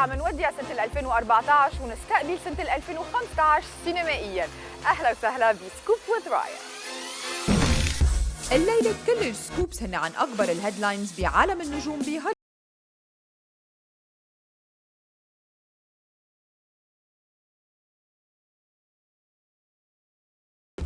عم نودع سنة 2014 ونستقبل سنة 2015 سينمائياً. أهلا وسهلا بسكوب وذ رايا. الليلة كل السكوبس هن عن أكبر الهيدلاينز بعالم النجوم بهوليوود.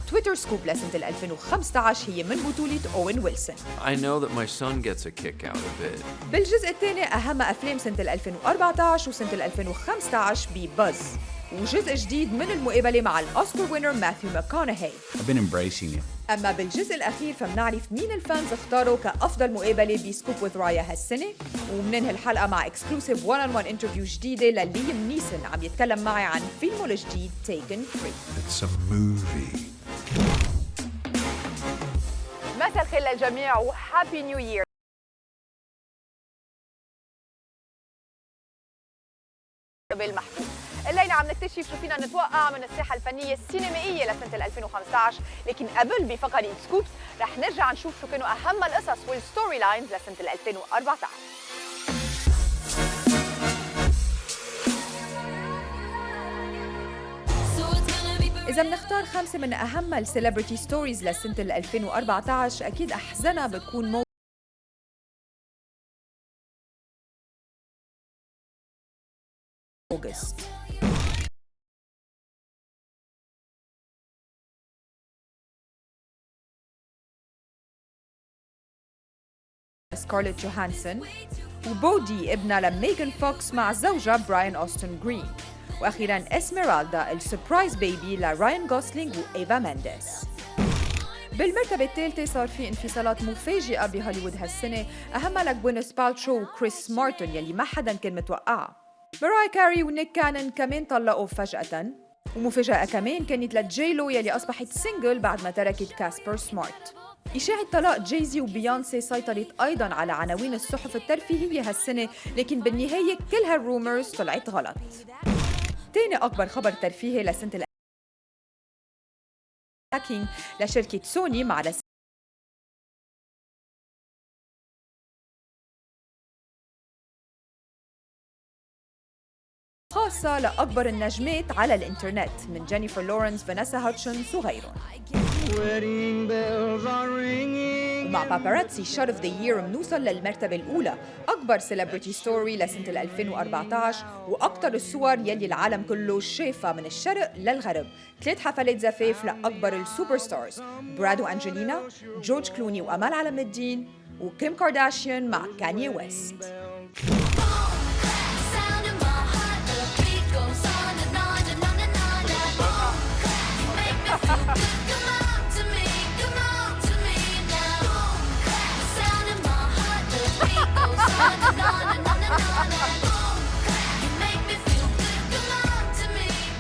تويتر سكوب لسنة 2015 هي من بطولة أوين ويلسون. I know that my son gets a kick out of it. بالجزء الثاني أهم أفلام سنة 2014 وسنة 2015 بباز، وجزء جديد من المقابلة مع الأوسكار وينر ماثيو ماكونهي. I've been embracing it. أما بالجزء الأخير فمنعرف مين الفانز اختاروا كأفضل مقابلة بسكوب وذ رايا هالسنة، ومننهي الحلقة مع اكسكلوسيف 1-on-1 انترفيو جديدة لليام نيسون عم يتكلم معي عن فيلمه الجديد Taken Free. It's a movie. مساء الخير للجميع وهابي نيو يير. بالمحبوب الليلة عم نكتشف شو فينا نتوقع من الساحة الفنية السينمائية لسنة 2015، لكن قبل بفقرة سكوبس رح نرجع نشوف شو كانوا أهم القصص والستوري لاينز لسنة 2014. إذا بنختار 5 من أهم السيلبرتي ستوريز لسنة 2014 أكيد أحزنها بتكون أوغست. سكارليت جوهانسون وبودي ابنها لميغان فوكس مع زوجها براين أوستن جرين، وأخيراً إسميرالدا السربرايز بيبي لراين غوسلينغ وإيفا مينديز. بالمرتبة الثالثة صار في انفصالات مفاجئة بهوليوود هالسنة، أهمها لغوينيث بالترو وكريس مارتن يلي ما حدا كان متوقعها. مراي كاري ونيك كانن كمان طلقوا فجأة، ومفاجأة كمان كانت لجيلو يلي أصبحت سينجل بعد ما تركت كاسبر سمارت. إشاعة طلاق جايزي وبيونسي سيطرت أيضاً على عناوين الصحف الترفيهية هالسنة، لكن بالنهاية كل هالرومرز طلعت غلط. تاني أكبر خبر ترفيهي لسنة الهاكينج لشركة سوني مع خاصة لأكبر النجمات على الإنترنت من جينيفر لورنس، فانيسا هاتشنز وغيرهم. ومع باباراتسي شوت اوف ذا يير بنوصل للمرتبة الأولى، أكبر سيلبرتي ستوري لسنة 2014 وأكثر الصور يلي العالم كله شافها من الشرق للغرب. 3 حفلات زفاف لأكبر السوبر ستارز، براد وأنجلينا، جورج كلوني وأمال علم الدين، وكيم كارداشيان مع كانيي ويست.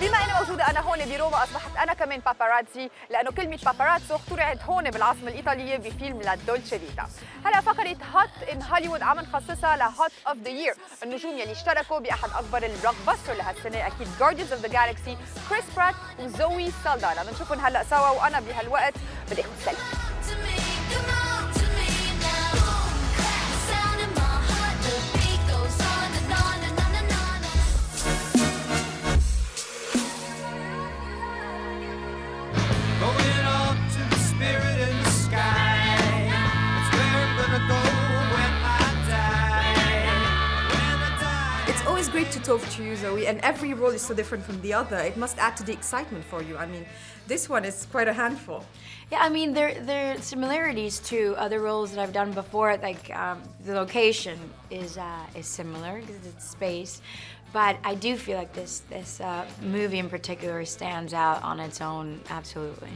بما أنا موجودة أنا هون بروما أصبحت أنا كمان باباراتزي، لأنه كلمة باباراتزو اخترعت هون بالعاصمة الإيطالية بفيلم لدولتشي فيتا. هلا فقرة هوت إن هوليوود عم نخصصها لهوت أوف ذا يير، النجوم يلي اشتركوا بأحد أكبر البلوك باستر لهالسنة أكيد جارديانز أوف ذا جالكسي، كريس برات وزوي سالدانا. بنشوفهم هلا سوا وأنا بهالوقت بدي آخذ سيلفي. It's great to talk to you, Zoe, and every role is so different from the other. It must add to the excitement for you. I mean, this one is quite a handful. Yeah, I mean, there are similarities to other roles that I've done before. Like the location is similar because it's space, but I do feel like this movie in particular stands out on its own. Absolutely.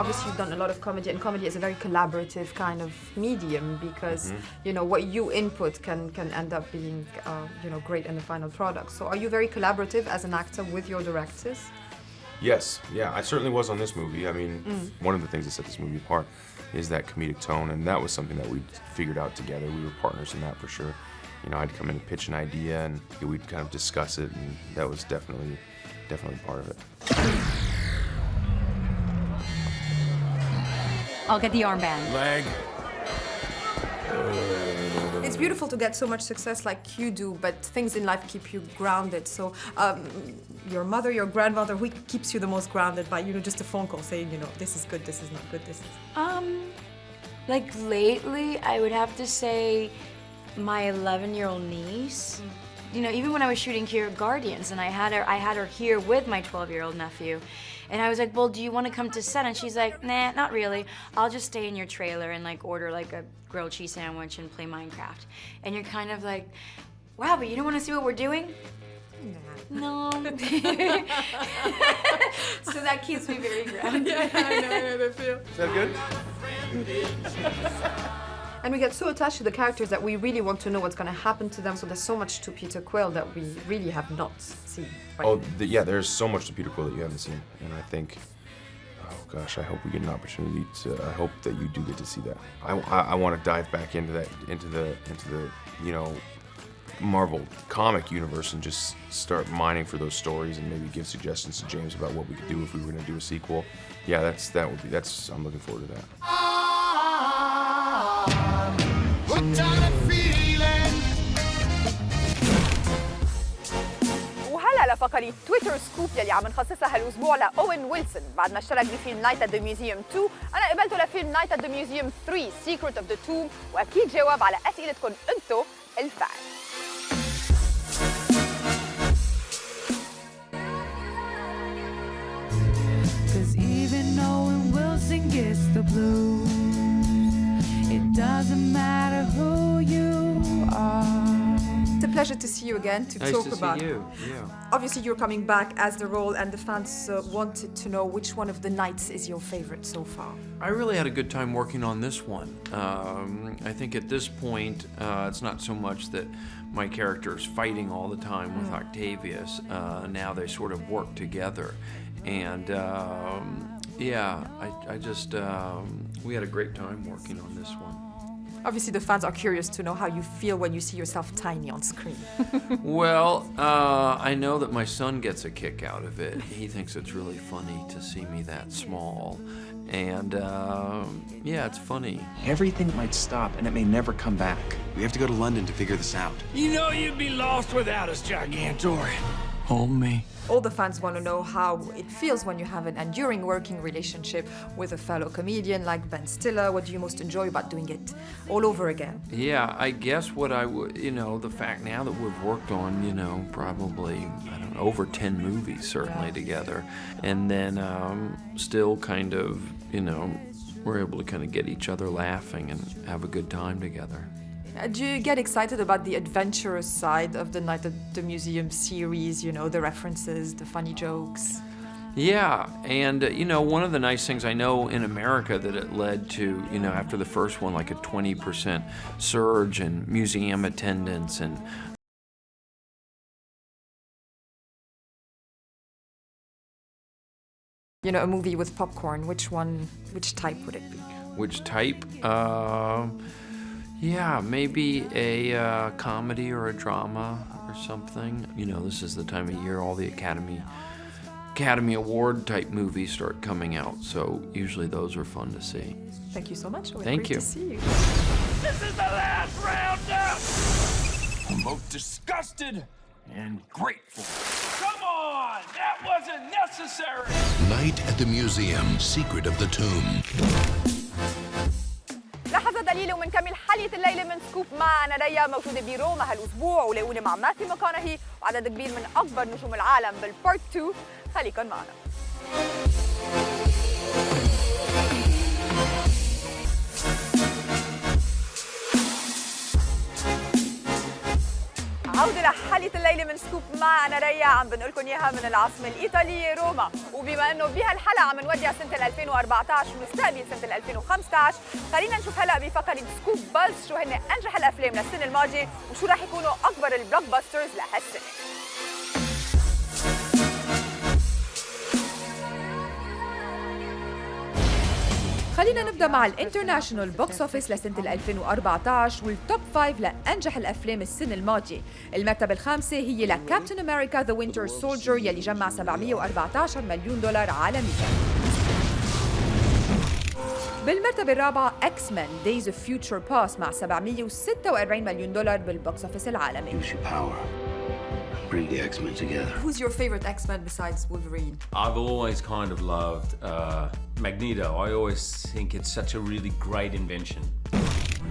Obviously, you've done a lot of comedy, and comedy is a very collaborative kind of medium because you know what you input can end up being you know, great in the final product. So, are you very collaborative as an actor with your directors? Yes, yeah, I certainly was on this movie. I mean, one of the things that set this movie apart is that comedic tone, and that was something that we figured out together. We were partners in that for sure. You know, I'd come in and pitch an idea, and we'd kind of discuss it, and that was definitely part of it. I'll get the armband. Leg. It's beautiful to get so much success like you do, but things in life keep you grounded. So your mother, your grandmother, who keeps you the most grounded by, just a phone call saying, this is good, this is not good, this is... Like lately, I would have to say my 11-year-old niece. Even when I was shooting here at Guardians and I had her here with my 12-year-old nephew. And I was like, well, do you want to come to set? And she's like, nah, not really. I'll just stay in your trailer and like order like a grilled cheese sandwich and play Minecraft. And you're kind of like, wow, but you don't want to see what we're doing? No. So that keeps me very grounded. I know the feel. Is that good? And we get so attached to the characters that we really want to know what's going to happen to them. So there's so much to Peter Quill that we really have not seen. Right? Oh, yeah, there's so much to Peter Quill that you haven't seen. And I think, oh gosh, I hope we get an opportunity to, I hope that you do get to see that. I want to dive back into the Marvel comic universe and just start mining for those stories and maybe give suggestions to James about what we could do if we were going to do a sequel. Yeah, I'm looking forward to that. وهلا لفقرة تويتر سكوب يلي عم نخصصها هالاسبوع لأوين ويلسون بعد ما اشترك بفيلم نايت ات ذا ميوزيوم 2. انا قبلته لفيلم نايت ات ذا ميوزيوم 3 سيكريت اوف ذا توم، واكيد جواب على اسئلتكم انتم الفان. Cause even Owen Wilson gets the blues. It doesn't matter who you are. It's a pleasure to see you again to Nice talk to about. see you. Yeah. Obviously, you're coming back as the role, and the fans wanted to know which one of the nights is your favorite so far. I really had a good time working on this one. I think at this point, it's not so much that my character is fighting all the time with Octavius. Now they sort of work together. And we had a great time working on this one. Obviously, the fans are curious to know how you feel when you see yourself tiny on screen. Well, I know that my son gets a kick out of it. He thinks it's really funny to see me that small. And it's funny. Everything might stop and it may never come back. We have to go to London to figure this out. You know you'd be lost without us, Gigantor. Hold me. All the fans want to know how it feels when you have an enduring working relationship with a fellow comedian like Ben Stiller. What do you most enjoy about doing it all over again? Yeah, I guess what I would, the fact now that we've worked on, probably, over 10 movies certainly together. And then still kind of, we're able to kind of get each other laughing and have a good time together. Do you get excited about the adventurous side of the Night at the Museum series, the references, the funny jokes? Yeah, and one of the nice things I know in America that it led to, after the first one, like a 20% surge in museum attendance and a movie with popcorn, which type would it be? Which type? Yeah, maybe a comedy or a drama or something. This is the time of year all the Academy Award type movies start coming out, so usually those are fun to see. Thank you so much. Thank Great you. to see you. This is the last round up! I'm both disgusted and grateful. Come on! That wasn't necessary! Night at the Museum, Secret of the Tomb. لحظة دليل ومنكمل حلقة الليلة من سكوب مع أنا ريا موجودة بروما هالأسبوع ولاقوني مع ماثيو ماكونهي وعدد كبير من أكبر نجوم العالم بالبارت 2. خليكن معنا. عودة لحلقة الليلة من سكوب مع أنا ريا عم بنقول لكم إياها من العاصمة الإيطالية روما، وبما إنه بهالحلقة عم نودع سنة 2014 ونستقبل سنة 2015، خلينا نشوف هلا بفقرة سكوب باز شو هن أنجح الأفلام للسنة الماضية وشو راح يكونوا أكبر البلوك باسترز لهالسنة. خلينا نبدأ مع الانترناشونال بوكس اوفيس لسنة 2014 والتوب 5 لأنجح الأفلام السنة الماضية. المرتبة الخامسة هي لكابتن أمريكا ذا وينتر سولجر يلي جمع $714 مليون عالمياً. بالمرتبة الرابعة X Men Days of Future Past مع $746 مليون بالبوكس اوفيس العالمي. Use your power. Bring the X-Men together. Who's your favorite X-Men besides Wolverine? I've always kind of loved Magneto. I always think it's such a really great invention.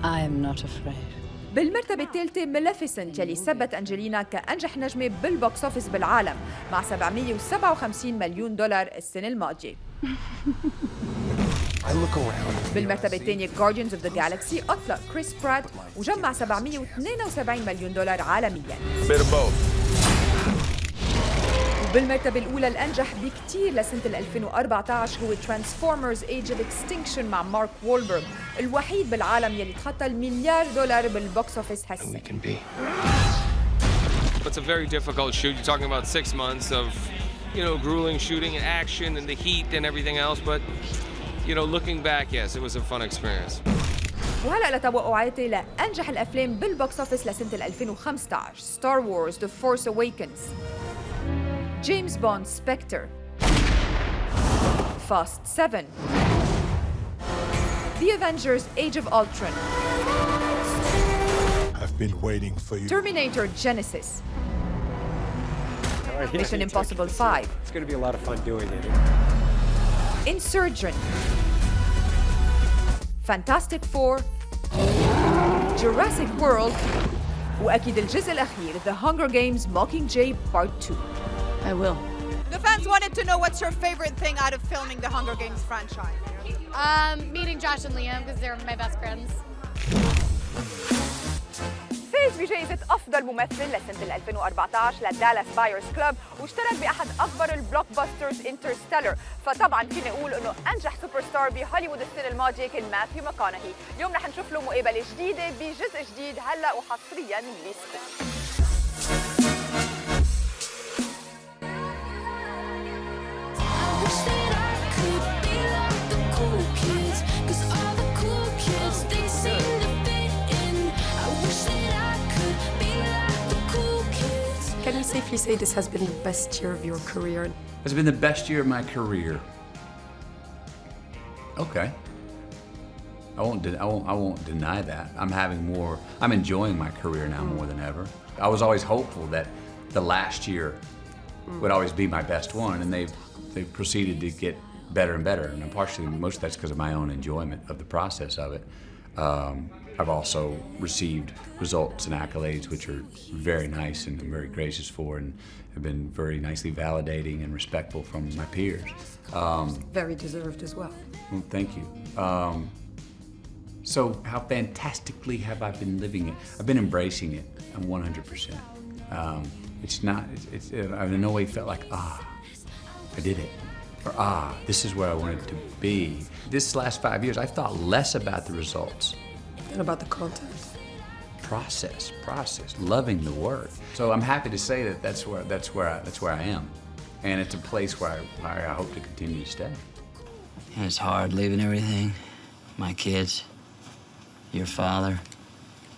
I am not afraid. بالمرتبة الثالثة ماليفيسنت يلي ثبت أنجلينا كأنجح نجمة بالبوكس اوفيس بالعالم مع $757 مليون السنة الماضية. بالمرتبة الثانية Guardians of the Galaxy أطلق كريس برات وجمع $772 مليون عالمياً. وبالمرتبة الأولى الأنجح بكتير لسنة 2014 هو Transformers Age of Extinction مع مارك وولبرغ، الوحيد بالعالم يلي تخطى $1 مليار بالبوكس اوفيس هالسنة. It's a very difficult shoot. You're talking about 6 months of, grueling shooting and action and the heat and everything else, but looking back, yes, it was a fun experience. وهلأ لتوقعاتي لأنجح الأفلام بالبوكس اوفيس لسنة 2015 Star Wars The Force Awakens، James Bond Spectre، Fast 7، The Avengers Age of Ultron، I've been waiting for you. Terminator Genesis، Mission Impossible 5. It's going to be a lot of fun doing it. Insurgent، Fantastic Four، Jurassic World، وأكيد الجزء الأخير The Hunger Games Mockingjay Part 2. I will. The fans wanted to know what's your favorite thing out of filming the Hunger Games franchise? Meeting Josh and Liam because they're my best friends. فاز بجائزة أفضل ممثل لسنة 2014 لدالاس بايرز كلوب واشترك بأحد أكبر البلوك باسترز انترستيلر، فطبعا فيني أقول إنه أنجح سوبر ستار بهوليوود السنة الماضية كان ماثيو ماكونهي. اليوم رح نشوف له مقابلة جديدة بجزء جديد هلا وحصريا بسكووب. Can you safely say this has been the best year of your career? It's been the best year of my career. Okay. I won't deny that. I'm enjoying my career now more than ever. I was always hopeful that the last year would always be my best one, and they've proceeded to get better and better. And most of that's because of my own enjoyment of the process of it. I've also received results and accolades which are very nice and I'm very gracious for, and have been very nicely validating and respectful from my peers. Very deserved as well. Well, thank you. So how fantastically have I been living it? I've been embracing it 100%. It's not, I've in no way felt like, I did it. Or, this is where I wanted to be. This last 5 years, I've thought less about the results. And about the content. Process, loving the work. So I'm happy to say that that's where I am. And it's a place where I hope to continue to stay. And it's hard leaving everything. My kids, your father.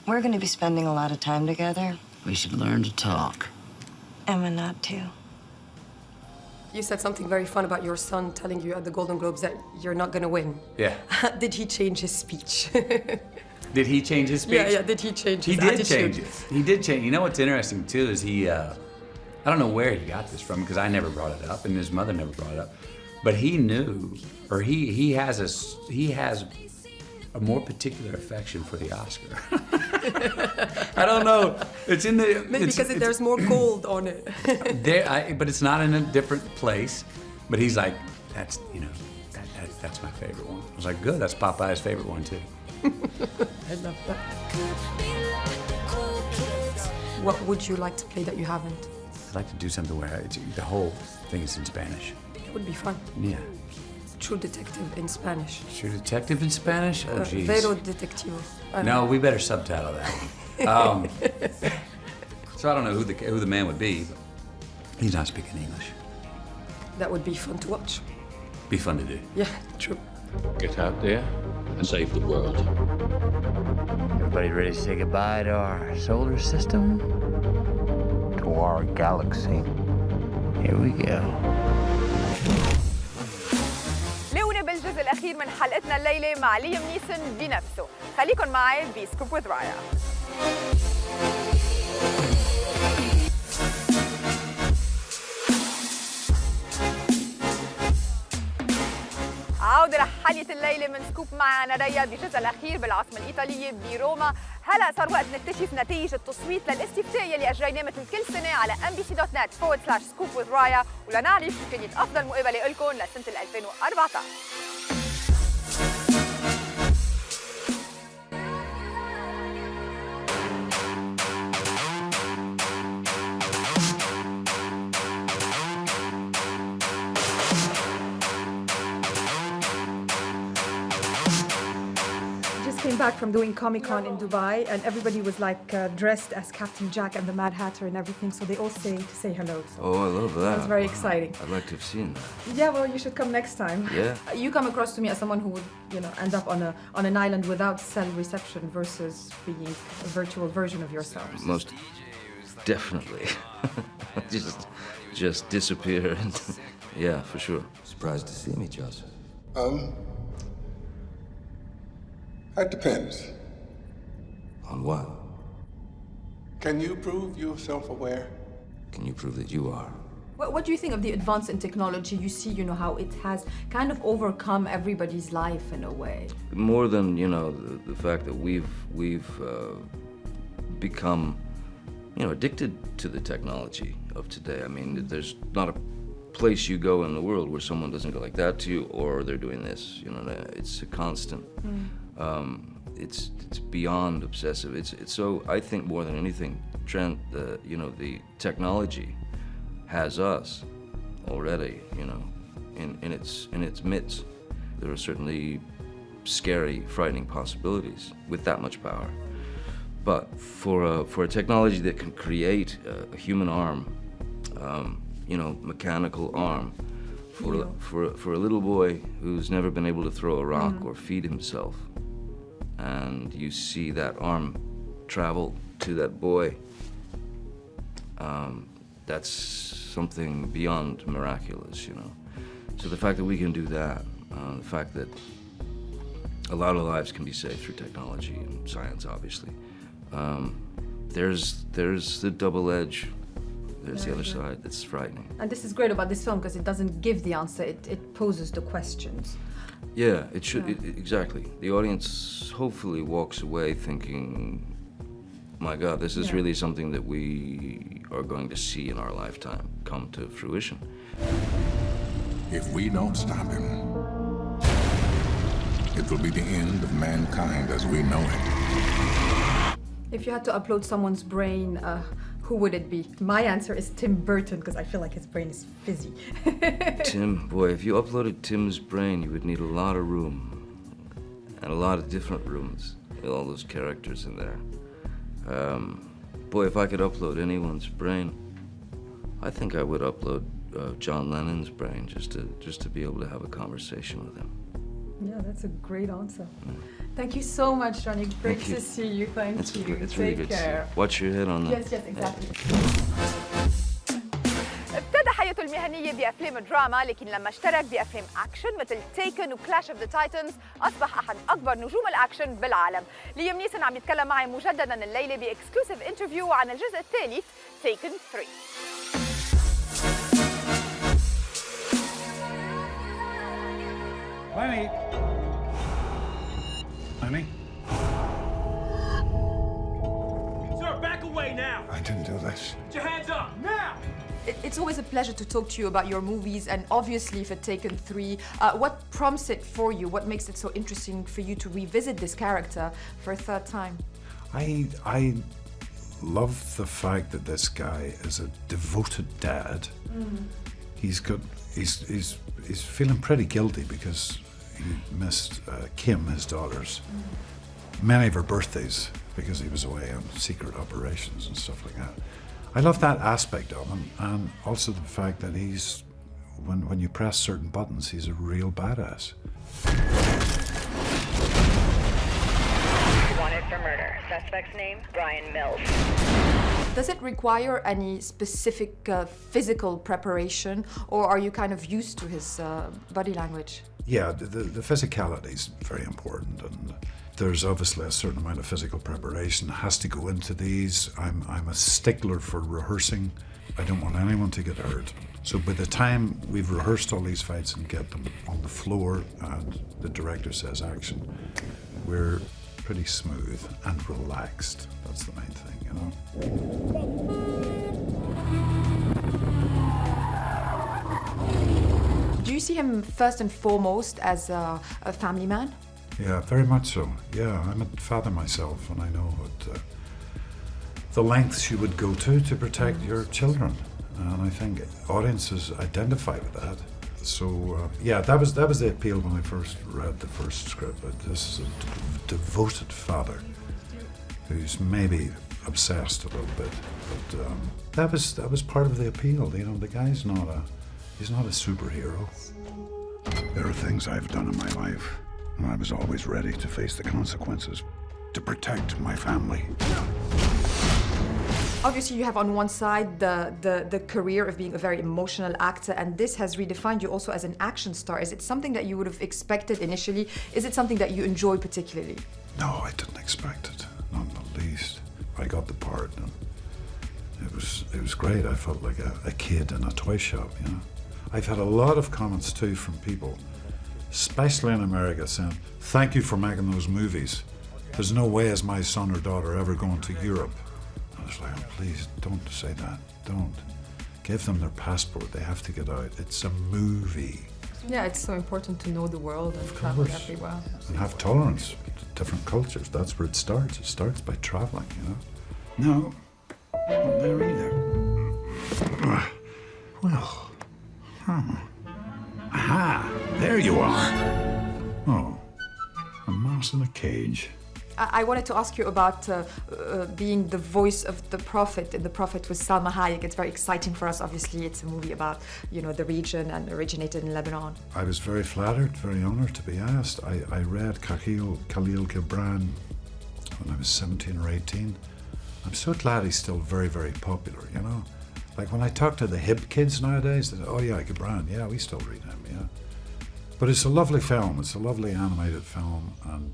We're going to be spending a lot of time together. We should learn to talk. Emma not too. You said something very fun about your son telling you at the Golden Globes that you're not going to win. Yeah. Did he change his speech? Did he change his speech? Yeah, did he change his attitude? He did change it. He did change. You know what's interesting too is I don't know where he got this from because I never brought it up and his mother never brought it up, but he knew, or he has a more particular affection for the Oscar. I don't know. It's in the maybe because there's more gold on it. But it's not in a different place. But he's like, that's my favorite one. I was like, good. That's Popeye's favorite one too. I love that. What would you like to play that you haven't? I'd like to do something where the whole thing is in Spanish. It would be fun. Yeah. True Detective in Spanish. True Detective in Spanish? Oh, geez. Vero Detectivo. No, we better subtitle that one. So I don't know who the man would be, but he's not speaking English. That would be fun to watch. Be fun to do. Yeah, true. Get out there and save the world. Everybody ready to say goodbye to our solar system? To our galaxy? Here we go. الجزء الأخير من حلقتنا الليلة مع ليام نيسون بنفسه. خليكن معي بسكوب with رايا. عودة لحلقة الليلة من سكوب معنا ريا بالجزء الأخير بالعاصمة الإيطالية بروما. هلا صار وقت نكتشف نتائج التصويت للاستفتاء يلي أجريناه مثل كل سنة على mbc.net/scoop with رايا، ولنعرف شو كانت أفضل مقابلة لكم لسنة 2014. Back from doing Comic-Con in Dubai, and everybody was like dressed as Captain Jack and the Mad Hatter and everything, so they all say hello. So oh, I love that. That's very exciting. I'd like to have seen that. Yeah, well, you should come next time. Yeah. You come across to me as someone who would, end up on an island without cell reception versus being a virtual version of yourself. Most definitely. just disappear and yeah, for sure. Surprised to see me, Joseph. That depends. On what? Can you prove you're self-aware? Can you prove that you are? What do you think of the advance in technology? You see, how it has kind of overcome everybody's life in a way. More than, the fact that we've become, addicted to the technology of today. I mean, there's not a place you go in the world where someone doesn't go like that to you, or they're doing this. It's a constant. It's beyond obsessive. It's so, I think more than anything, the technology has us already, in its midst. There are certainly scary, frightening possibilities with that much power. But for a technology that can create a human arm, mechanical arm, for a little boy who's never been able to throw a rock or feed himself, and you see that arm travel to that boy, that's something beyond miraculous, So the fact that we can do that, the fact that a lot of lives can be saved through technology and science, obviously, there's the double edge. There's the other side that's frightening. And this is great about this film because it doesn't give the answer, it poses the questions. Yeah, it should, exactly. The audience hopefully walks away thinking, my God, this is really something that we are going to see in our lifetime come to fruition. If we don't stop him, it will be the end of mankind as we know it. If you had to upload someone's brain, who would it be? My answer is Tim Burton, because I feel like his brain is fizzy. Tim, boy, if you uploaded Tim's brain, you would need a lot of room. And a lot of different rooms with all those characters in there. Boy, if I could upload anyone's brain, I think I would upload John Lennon's brain just to be able to have a conversation with him. Yeah, that's a great answer. Thank you so much, Johnny. Great to see you. Thank you. It's really good to see you. Watch your head on that. Yes, exactly. ابتدى حياته المهنية بأفلام دراما، لكن لما اشترك بأفلام أكشن مثل تيكن وكلاش اوف ذا تايتنز أصبح أحد أكبر نجوم الأكشن بالعالم. ليام نيسون عم يتكلم معي مجددا الليلة بإكسكلوسيف انترفيو عن الجزء الثالث تيكن 3. Lenny! Lenny? Sir, back away now! I didn't do this. Put your hands up, now! It's always a pleasure to talk to you about your movies, and obviously for Taken 3. What prompts it for you? What makes it so interesting for you to revisit this character for a third time? I love the fact that this guy is a devoted dad. He's feeling pretty guilty because he missed Kim, his daughter's, many of her birthdays because he was away on secret operations and stuff like that. I love that aspect of him, and also the fact that he's, when you press certain buttons, he's a real badass. Want it? for murder. Suspect's name, Brian Mills. Does it require any specific physical preparation, or are you kind of used to his body language? Yeah, the physicality is very important, and there's obviously a certain amount of physical preparation has to go into these. I'm a stickler for rehearsing. I don't want anyone to get hurt. So by the time we've rehearsed all these fights and get them on the floor and the director says action, we're pretty smooth and relaxed. That's the main thing, you know. Do you see him first and foremost as a family man? Yeah, very much so. Yeah, I'm a father myself, and I know what the lengths you would go to protect your children, and I think audiences identify with that. So yeah, that was the appeal when I first read the first script. But this is a devoted father who's maybe obsessed a little bit, but that was part of the appeal. You know, the guy's he's not a superhero. There are things I've done in my life, and I was always ready to face the consequences to protect my family. Obviously, you have on one side the career of being a very emotional actor, and this has redefined you also as an action star. Is it something that you would have expected initially? Is it something that you enjoy particularly? No, I didn't expect it, not in the least. I got the part, and it was great. I felt like a kid in a toy shop, you know. I've had a lot of comments too from people, especially in America, saying, "Thank you for making those movies. There's no way is my son or daughter ever going to Europe." I was like, "Oh, please don't say that. Don't. Give them their passport. They have to get out. It's a movie." Yeah, it's so important to know the world and travel everywhere. And have tolerance to different cultures. That's where it starts. It starts by traveling, you know. No, not there either. Well, aha, there you are. Oh, a mouse in a cage. I wanted to ask you about being the voice of the Prophet in The Prophet with Salma Hayek. It's very exciting for us. Obviously, it's a movie about, you know, the region and originated in Lebanon. I was very flattered, very honored to be asked. I read Khalil Gibran when I was 17 or 18. I'm so glad he's still very, very popular, you know. Like when I talk to the hip kids nowadays, they say, "Oh yeah, Gibran, yeah, we still read him, yeah." But it's a lovely film. It's a lovely animated film, and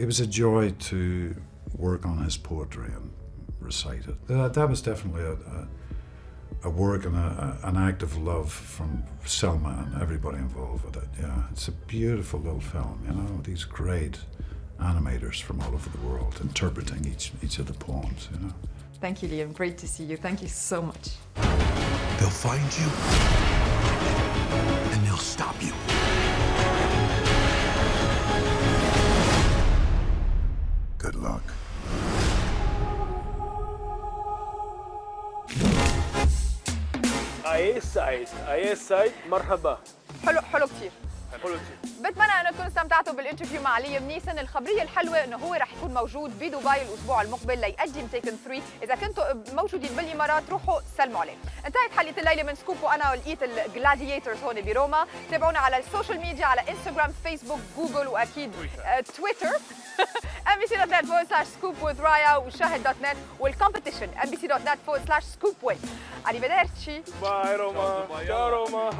it was a joy to work on his poetry and recite it. That was definitely a work and an act of love from Selma and everybody involved with it. Yeah, it's a beautiful little film, you know, these great animators from all over the world interpreting each of the poems, you know. Thank you, Liam. Great to see you. Thank you so much. They'll find you, and they'll stop you. Good luck. عايز سعيد مرحبا. حلو كتير. بتمنى انه تكونوا استمتعتوا بالانترفيو مع ليام نيسن. الخبريه الحلوه انه هو رح يكون موجود بدبي الاسبوع المقبل ليقدم تيكن 3. اذا كنتوا موجودين بالامارات روحوا سلموا عليه. انتهت حلقه الليله من سكوب، وانا ولقيت الجلاديترز هون بروما. تابعونا على السوشيال ميديا، على انستغرام، فيسبوك، جوجل، واكيد تويتر. mbc.net/scoop with Raya وشاهد.net والكومبيتيشن mbc.net/scoop win. Arrivederci. باي روما. ciao روما.